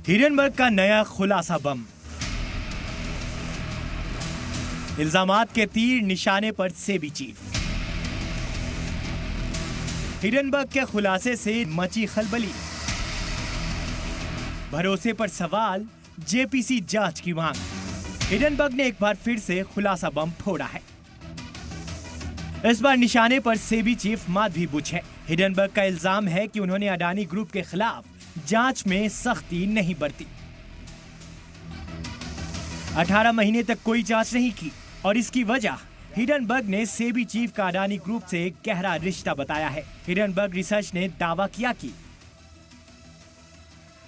Hindenburg का नया खुलासा बम। इल्जामात के तीर निशाने पर सेबी चीफ। हिडेनबर्ग के खुलासे से मची खलबली। भरोसे पर सवाल, जेपीसी जांच की मांग। हिडेनबर्ग ने एक बार फिर से खुलासा बम फोड़ा है। इस बार निशाने पर सेबी चीफ माधवी बुच है। हिडेनबर्ग का इल्जाम है कि उन्होंने अडानी ग्रुप के खिलाफ जांच में सख्ती नहीं बरती। 18 महीने तक कोई जांच नहीं की और इसकी वजह हिडेनबर्ग ने सेबी चीफ का अडानी ग्रुप से गहरा रिश्ता बताया है। हिडेनबर्ग रिसर्च ने दावा किया कि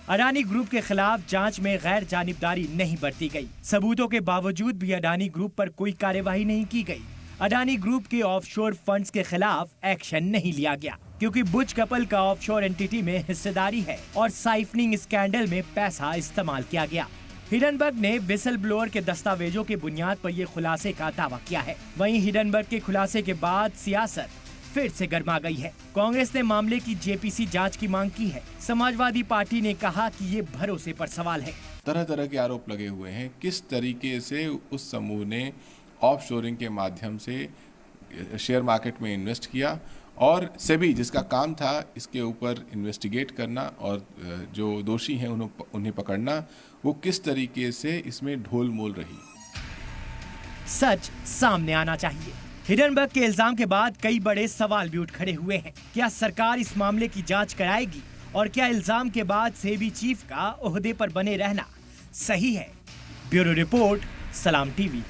अडानी ग्रुप के खिलाफ जांच में गैर जानिबदारी नहीं बरती गई। सबूतों के बावजूद भी अडानी ग्रुप पर कोई कार्यवाही नहीं की गई। अडानी ग्रुप के ऑफशोर फंड्स के खिलाफ एक्शन नहीं लिया गया क्योंकि बुच कपल का ऑफशोर एंटिटी में हिस्सेदारी है और साइफनिंग स्कैंडल में पैसा इस्तेमाल किया गया। हिडेनबर्ग ने विसल ब्लोअर के दस्तावेजों के बुनियाद पर यह खुलासे का दावा किया है। वहीं हिडेनबर्ग के खुलासे के बाद सियासत फिर से गर्मा गई है। कांग्रेस ने मामले की जेपीसी जांच की मांग की है। समाजवादी पार्टी ने कहा कि ये भरोसे पर सवाल है। तरह तरह के आरोप लगे हुए हैं। किस तरीके से उस समूह ने ऑफशोरिंग के माध्यम से शेयर मार्केट में इन्वेस्ट किया और सेबी जिसका काम था इसके ऊपर इन्वेस्टिगेट करना और जो दोषी हैं उन्हें पकड़ना, वो किस तरीके से इसमें ढोल मोल रही। सच सामने आना चाहिए। हिडेनबर्ग के इल्जाम के बाद कई बड़े सवाल भी उठ खड़े हुए हैं। क्या सरकार इस मामले की जांच कराएगी और क्या इल्जाम के बाद सेबी चीफ का ओहदे पर बने रहना सही है? ब्यूरो रिपोर्ट, सलाम टीवी।